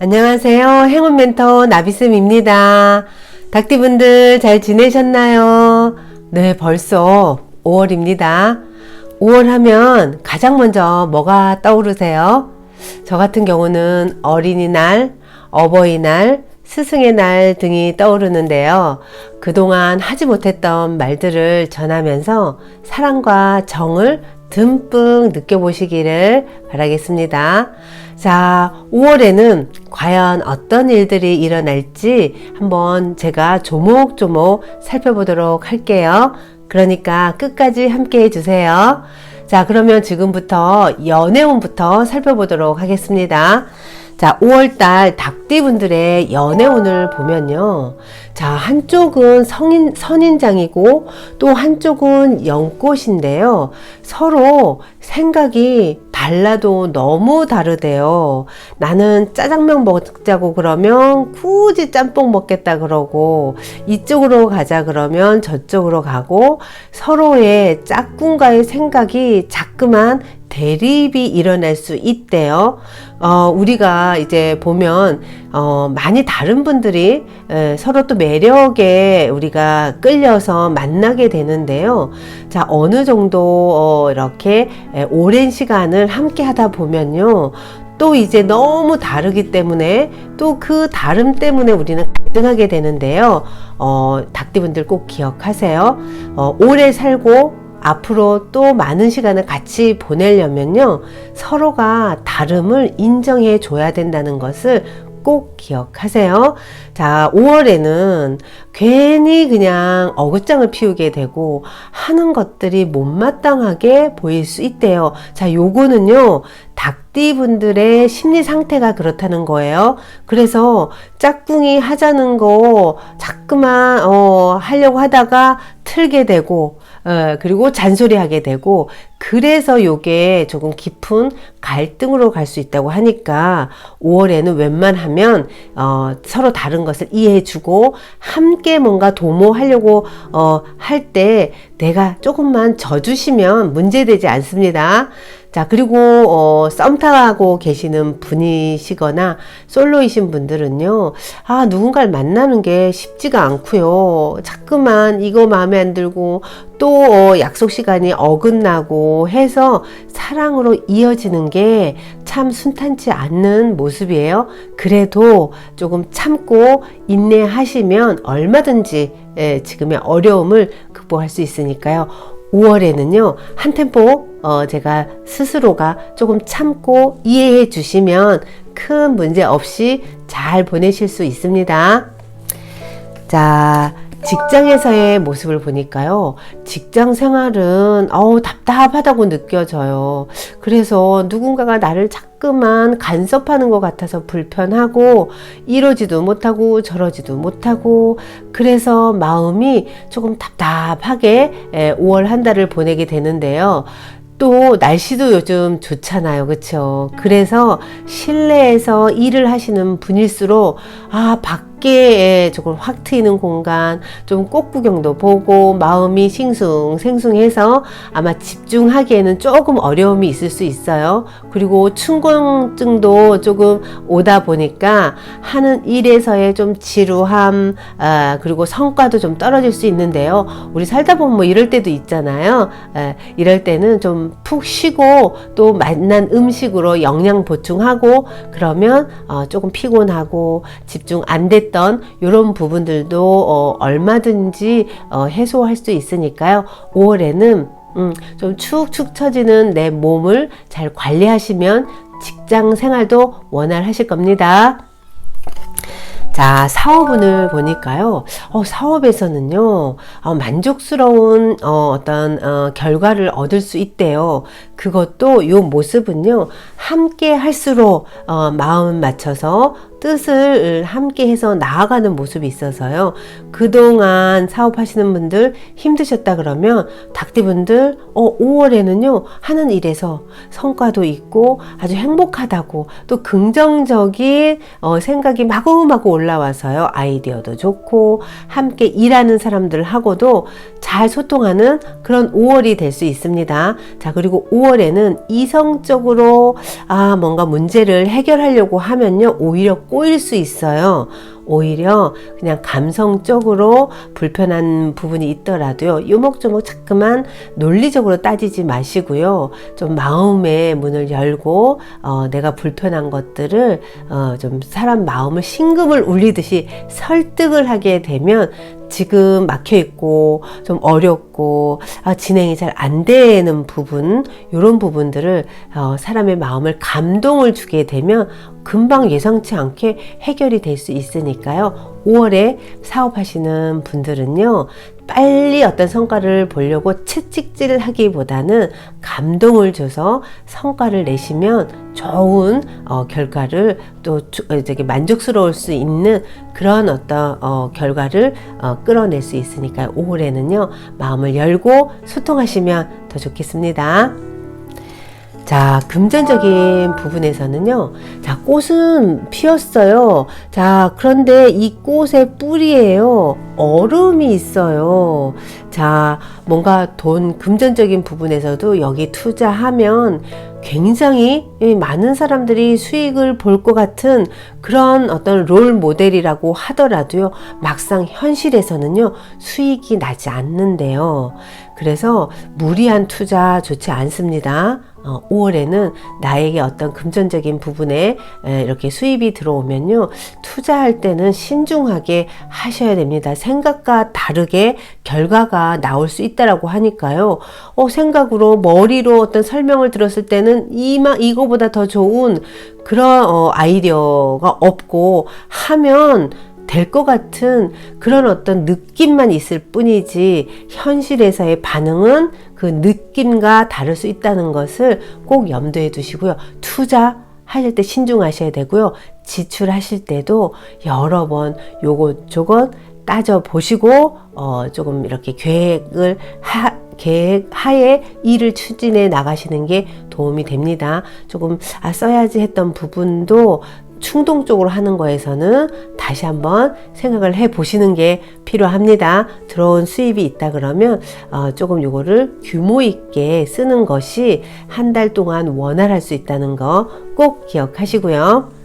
안녕하세요. 행운 멘토 나비쌤입니다. 닭띠분들 잘 지내셨나요? 네, 벌써 5월입니다. 5월 하면 가장 먼저 뭐가 떠오르세요? 저 같은 경우는 어린이날, 어버이날, 스승의 날 등이 떠오르는데요. 그동안 하지 못했던 말들을 전하면서 사랑과 정을 듬뿍 느껴보시기를 바라겠습니다. 자, 5월에는 과연 어떤 일들이 일어날지 한번 제가 조목조목 살펴보도록 할게요. 그러니까 끝까지 함께 해주세요. 자, 그러면 지금부터 연애운부터 살펴보도록 하겠습니다. 자, 5월달 닭띠분들의 연애운을 보면요. 자, 한쪽은 선인장이고 또 한쪽은 연꽃인데요. 서로 생각이 달라도 너무 다르대요. 나는 짜장면 먹자고 그러면 굳이 짬뽕 먹겠다 그러고, 이쪽으로 가자 그러면 저쪽으로 가고, 서로의 짝꿍과의 생각이 자꾸만 대립이 일어날 수 있대요. 우리가 이제 보면 많이 다른 분들이 서로 또 매력에 우리가 끌려서 만나게 되는데요. 자, 어느 정도 이렇게 오랜 시간을 함께 하다 보면요. 또 이제 너무 다르기 때문에 또 그 다름 때문에 우리는 갈등하게 되는데요. 닭띠분들 꼭 기억하세요. 오래 살고 앞으로 또 많은 시간을 같이 보내려면요, 서로가 다름을 인정해 줘야 된다는 것을 꼭 기억하세요. 자, 5월에는 괜히 그냥 어긋장을 피우게 되고 하는 것들이 못마땅하게 보일 수 있대요. 자, 요거는요, 닭띠분들의 심리 상태가 그렇다는 거예요. 그래서 짝꿍이 하자는 거 자꾸만 하려고 하다가 틀게 되고, 그리고 잔소리하게 되고, 그래서 요게 조금 깊은 갈등으로 갈 수 있다고 하니까 5월에는 웬만하면 서로 다른 것을 이해해주고 함께 뭔가 도모하려고 할 때 내가 조금만 져주시면 문제되지 않습니다. 자, 그리고 썸 타고 계시는 분이시거나 솔로이신 분들은요, 누군가를 만나는 게 쉽지가 않고요. 자꾸만 이거 마음에 안 들고 또 약속 시간이 어긋나고 해서 사랑으로 이어지는 게 참 순탄치 않는 모습이에요. 그래도 조금 참고 인내하시면 얼마든지 지금의 어려움을 극복할 수 있으니까요. 5월에는요, 한 템포 제가 스스로가 조금 참고 이해해 주시면 큰 문제 없이 잘 보내실 수 있습니다. 자, 직장에서의 모습을 보니까요, 직장 생활은 답답하다고 느껴져요. 그래서 누군가가 나를 자꾸만 간섭하는 것 같아서 불편하고, 이러지도 못하고 저러지도 못하고, 그래서 마음이 조금 답답하게 5월 한 달을 보내게 되는데요. 또 날씨도 요즘 좋잖아요. 그쵸? 그래서 실내에서 일을 하시는 분일수록 밖에 조금 확 트이는 공간, 좀 꽃구경도 보고 마음이 싱숭생숭해서 아마 집중하기에는 조금 어려움이 있을 수 있어요. 그리고 충곤증도 조금 오다 보니까 하는 일에서의 좀 지루함, 그리고 성과도 좀 떨어질 수 있는데요. 우리 살다 보면 뭐 이럴 때도 있잖아요. 이럴 때는 좀 푹 쉬고 또 맛난 음식으로 영양 보충하고 그러면 조금 피곤하고 집중 안 됐던 이런 부분들도 얼마든지 해소할 수 있으니까요. 5월에는 좀 축축 처지는 내 몸을 잘 관리하시면 직장 생활도 원활하실 겁니다. 자, 사업운을 보니까요, 사업에서는요, 만족스러운 어떤 결과를 얻을 수 있대요. 그것도 요 모습은요, 함께 할수록 마음 맞춰서 뜻을 함께 해서 나아가는 모습이 있어서요. 그동안 사업하시는 분들 힘드셨다 그러면 닭띠분들 5월에는요, 하는 일에서 성과도 있고 아주 행복하다고 또 긍정적인 생각이 마구마구 올라와서요, 아이디어도 좋고 함께 일하는 사람들하고도 잘 소통하는 그런 5월이 될 수 있습니다. 자, 그리고 5월에는 이성적으로 뭔가 문제를 해결하려고 하면요, 오히려 꼬일 수 있어요. 오히려 그냥 감성적으로 불편한 부분이 있더라도요, 요목조목 자꾸만 논리적으로 따지지 마시고요, 좀 마음의 문을 열고 내가 불편한 것들을 좀 사람 마음을 심금을 울리듯이 설득을 하게 되면 지금 막혀 있고 좀 어렵고 진행이 잘 안 되는 부분, 이런 부분들을 사람의 마음을 감동을 주게 되면 금방 예상치 않게 해결이 될 수 있으니까요. 5월에 사업하시는 분들은요, 빨리 어떤 성과를 보려고 채찍질을 하기보다는 감동을 줘서 성과를 내시면 좋은 결과를 또 만족스러울 수 있는 그런 어떤 결과를 끌어낼 수 있으니까요. 5월에는요, 마음을 열고 소통하시면 더 좋겠습니다. 자, 금전적인 부분에서는요, 자, 꽃은 피었어요. 자, 그런데 이 꽃의 뿌리에요, 얼음이 있어요. 자, 뭔가 금전적인 부분에서도 여기 투자하면 굉장히 많은 사람들이 수익을 볼 것 같은 그런 어떤 롤 모델이라고 하더라도요, 막상 현실에서는요, 수익이 나지 않는데요. 그래서 무리한 투자 좋지 않습니다. 5월에는 나에게 어떤 금전적인 부분에 이렇게 수입이 들어오면요, 투자할 때는 신중하게 하셔야 됩니다. 생각과 다르게 결과가 나올 수 있다라고 하니까요. 생각으로 머리로 어떤 설명을 들었을 때는 이거보다 더 좋은 그런 아이디어가 없고 하면 될 것 같은 그런 어떤 느낌만 있을 뿐이지, 현실에서의 반응은 그 느낌과 다를 수 있다는 것을 꼭 염두에 두시고요. 투자하실 때 신중하셔야 되고요. 지출하실 때도 여러 번 요것 저것 따져 보시고 조금 이렇게 계획 하에 일을 추진해 나가시는 게 도움이 됩니다. 조금 써야지 했던 부분도 충동적으로 하는 거에서는 다시 한번 생각을 해 보시는 게 필요합니다. 들어온 수입이 있다 그러면 조금 요거를 규모 있게 쓰는 것이 한 달 동안 원활할 수 있다는 거 꼭 기억하시고요.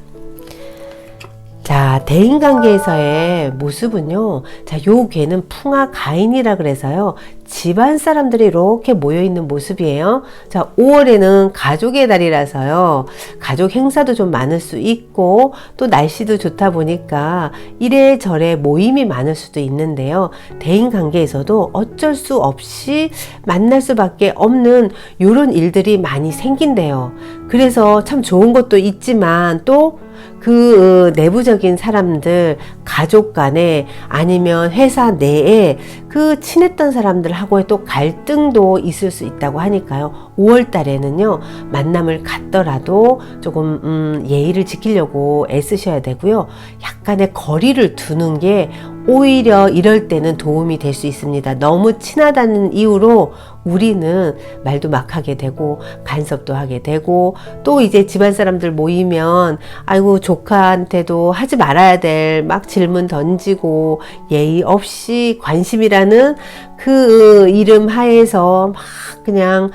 자, 대인관계에서의 모습은요, 자, 요 괴는 풍화가인이라 그래서요, 집안 사람들이 이렇게 모여있는 모습이에요. 자, 5월에는 가족의 달이라서요, 가족 행사도 좀 많을 수 있고, 또 날씨도 좋다 보니까 이래저래 모임이 많을 수도 있는데요, 대인관계에서도 어쩔 수 없이 만날 수밖에 없는 이런 일들이 많이 생긴대요. 그래서 참 좋은 것도 있지만 또 그 내부적인 사람들, 가족 간에 아니면 회사 내에 그 친했던 사람들하고의 또 갈등도 있을 수 있다고 하니까요. 5월 달에는요, 만남을 갖더라도 조금 예의를 지키려고 애쓰셔야 되고요. 약간의 거리를 두는 게 오히려 이럴 때는 도움이 될 수 있습니다. 너무 친하다는 이유로 우리는 말도 막 하게 되고 간섭도 하게 되고, 또 이제 집안 사람들 모이면 아이고 조카한테도 하지 말아야 될 막 질문 던지고 예의 없이 관심이라는 그 이름 하에서 막 그냥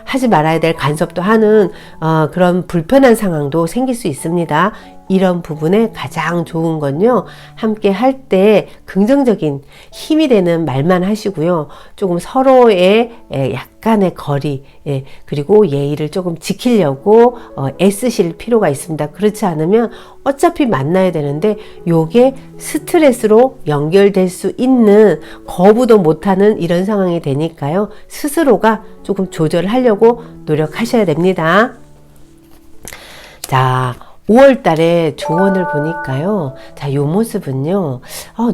하지 말아야 될 간섭도 하는 그런 불편한 상황도 생길 수 있습니다. 이런 부분에 가장 좋은 건요, 함께 할 때 긍정적인 힘이 되는 말만 하시고요, 조금 서로의 약간의 거리, 그리고 예의를 조금 지키려고 애쓰실 필요가 있습니다. 그렇지 않으면 어차피 만나야 되는데 요게 스트레스로 연결될 수 있는, 거부도 못하는 이런 상황이 되니까요, 스스로가 조금 조절을 하려고 노력하셔야 됩니다. 자, 5월 달에 조언을 보니까요, 자, 요 모습은요,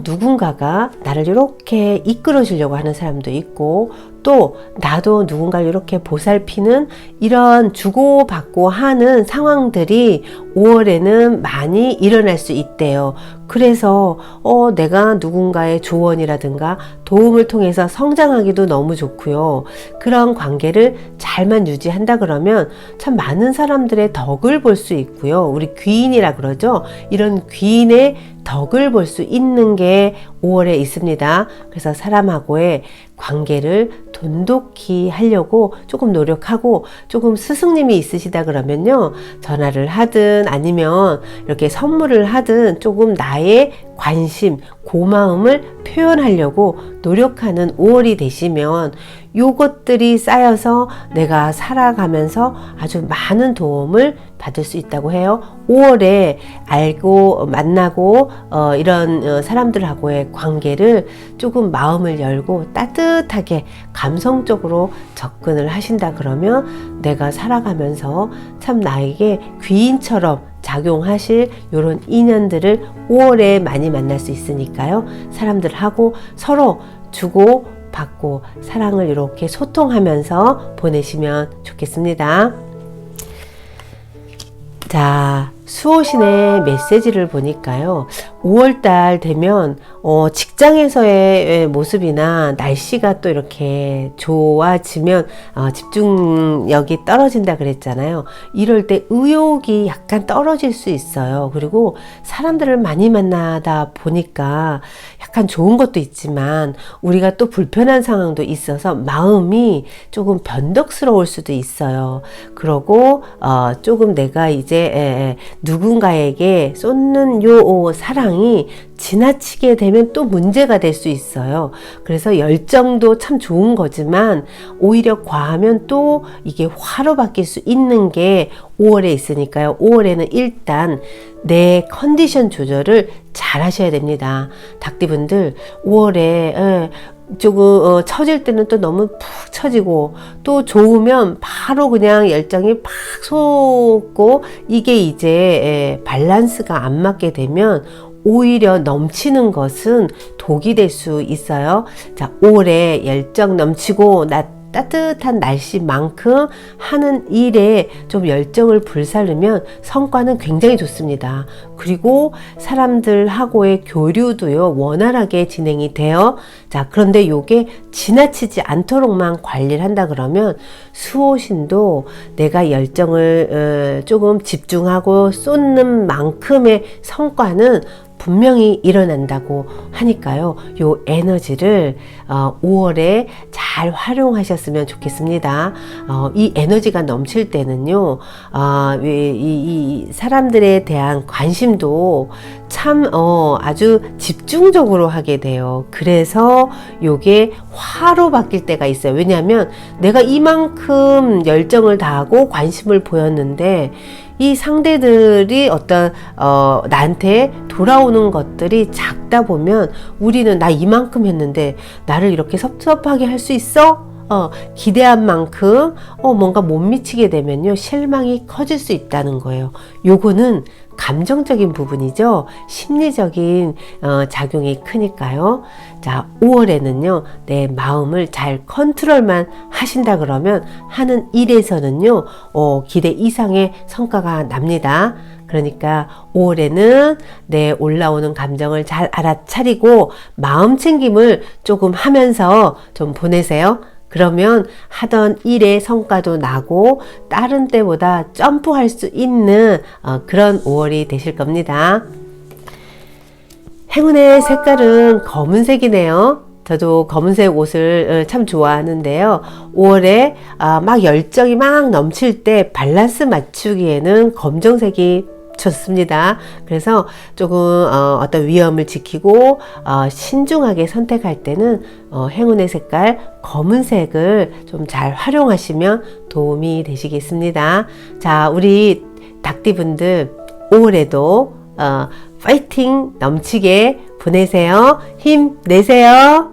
누군가가 나를 이렇게 이끌어 주려고 하는 사람도 있고, 또 나도 누군가를 이렇게 보살피는 이런 주고받고 하는 상황들이 5월에는 많이 일어날 수 있대요. 그래서 내가 누군가의 조언이라든가 도움을 통해서 성장하기도 너무 좋고요. 그런 관계를 잘만 유지한다 그러면 참 많은 사람들의 덕을 볼 수 있고요. 우리 귀인이라 그러죠. 이런 귀인의 덕을 볼 수 있는 게 5월에 있습니다. 그래서 사람하고의 관계를 돈독히 하려고 조금 노력하고, 조금 스승님이 있으시다 그러면요, 전화를 하든 아니면 이렇게 선물을 하든 조금 나의 관심, 고마움을 표현하려고 노력하는 5월이 되시면 요것들이 쌓여서 내가 살아가면서 아주 많은 도움을 받을 수 있다고 해요. 5월에 알고 만나고 이런 사람들하고의 관계를 조금 마음을 열고 따뜻하게 감성적으로 접근을 하신다 그러면 내가 살아가면서 참 나에게 귀인처럼 작용하실 이런 인연들을 5월에 많이 만날 수 있으니까요. 사람들하고 서로 주고 받고 사랑을 이렇게 소통하면서 보내시면 좋겠습니다. 자, 수호신의 메시지를 보니까요, 5월달 되면 직장에서의 모습이나 날씨가 또 이렇게 좋아지면 집중력이 떨어진다 그랬잖아요. 이럴 때 의욕이 약간 떨어질 수 있어요. 그리고 사람들을 많이 만나다 보니까 약간 좋은 것도 있지만 우리가 또 불편한 상황도 있어서 마음이 조금 변덕스러울 수도 있어요. 그러고 조금 내가 이제 누군가에게 쏟는 요 사랑이 지나치게 되면 또 문제가 될 수 있어요. 그래서 열정도 참 좋은 거지만 오히려 과하면 또 이게 화로 바뀔 수 있는 게 5월에 있으니까요. 5월에는 일단 내 컨디션 조절을 잘 하셔야 됩니다. 닭띠분들 5월에 조금 처질 때는 또 너무 푹 처지고, 또 좋으면 바로 그냥 열정이 팍 솟고, 이게 이제 밸런스가 안 맞게 되면 오히려 넘치는 것은 독이 될 수 있어요. 자, 5월에 열정 넘치고 따뜻한 날씨만큼 하는 일에 좀 열정을 불살르면 성과는 굉장히 좋습니다. 그리고 사람들하고의 교류도요, 원활하게 진행이 돼요. 자, 그런데 요게 지나치지 않도록만 관리를 한다 그러면 수호신도 내가 열정을 조금 집중하고 쏟는 만큼의 성과는 분명히 일어난다고 하니까요. 요 에너지를 5월에 잘 활용하셨으면 좋겠습니다. 이 에너지가 넘칠 때는요, 이 사람들에 대한 관심도 참 아주 집중적으로 하게 돼요. 그래서 요게 화로 바뀔 때가 있어요. 왜냐하면 내가 이만큼 열정을 다하고 관심을 보였는데 이 상대들이 어떤 나한테 돌아오는 것들이 작다 보면 우리는 나 이만큼 했는데 나를 이렇게 섭섭하게 할 수 있어? 기대한 만큼 뭔가 못 미치게 되면요, 실망이 커질 수 있다는 거예요. 요거는 감정적인 부분이죠. 심리적인 작용이 크니까요. 자, 5월에는요, 내 마음을 잘 컨트롤만 하신다 그러면 하는 일에서는요, 기대 이상의 성과가 납니다. 그러니까 5월에는 내 올라오는 감정을 잘 알아차리고 마음 챙김을 조금 하면서 좀 보내세요. 그러면 하던 일의 성과도 나고 다른 때보다 점프할 수 있는 그런 5월이 되실 겁니다. 행운의 색깔은 검은색이네요. 저도 검은색 옷을 참 좋아하는데요. 5월에 막 열정이 막 넘칠 때 밸런스 맞추기에는 검정색이 좋습니다. 그래서 조금 어떤 위험을 지키고 신중하게 선택할 때는 행운의 색깔 검은색을 좀 잘 활용하시면 도움이 되시겠습니다. 자, 우리 닭띠분들 5월에도 파이팅 넘치게 보내세요. 힘내세요.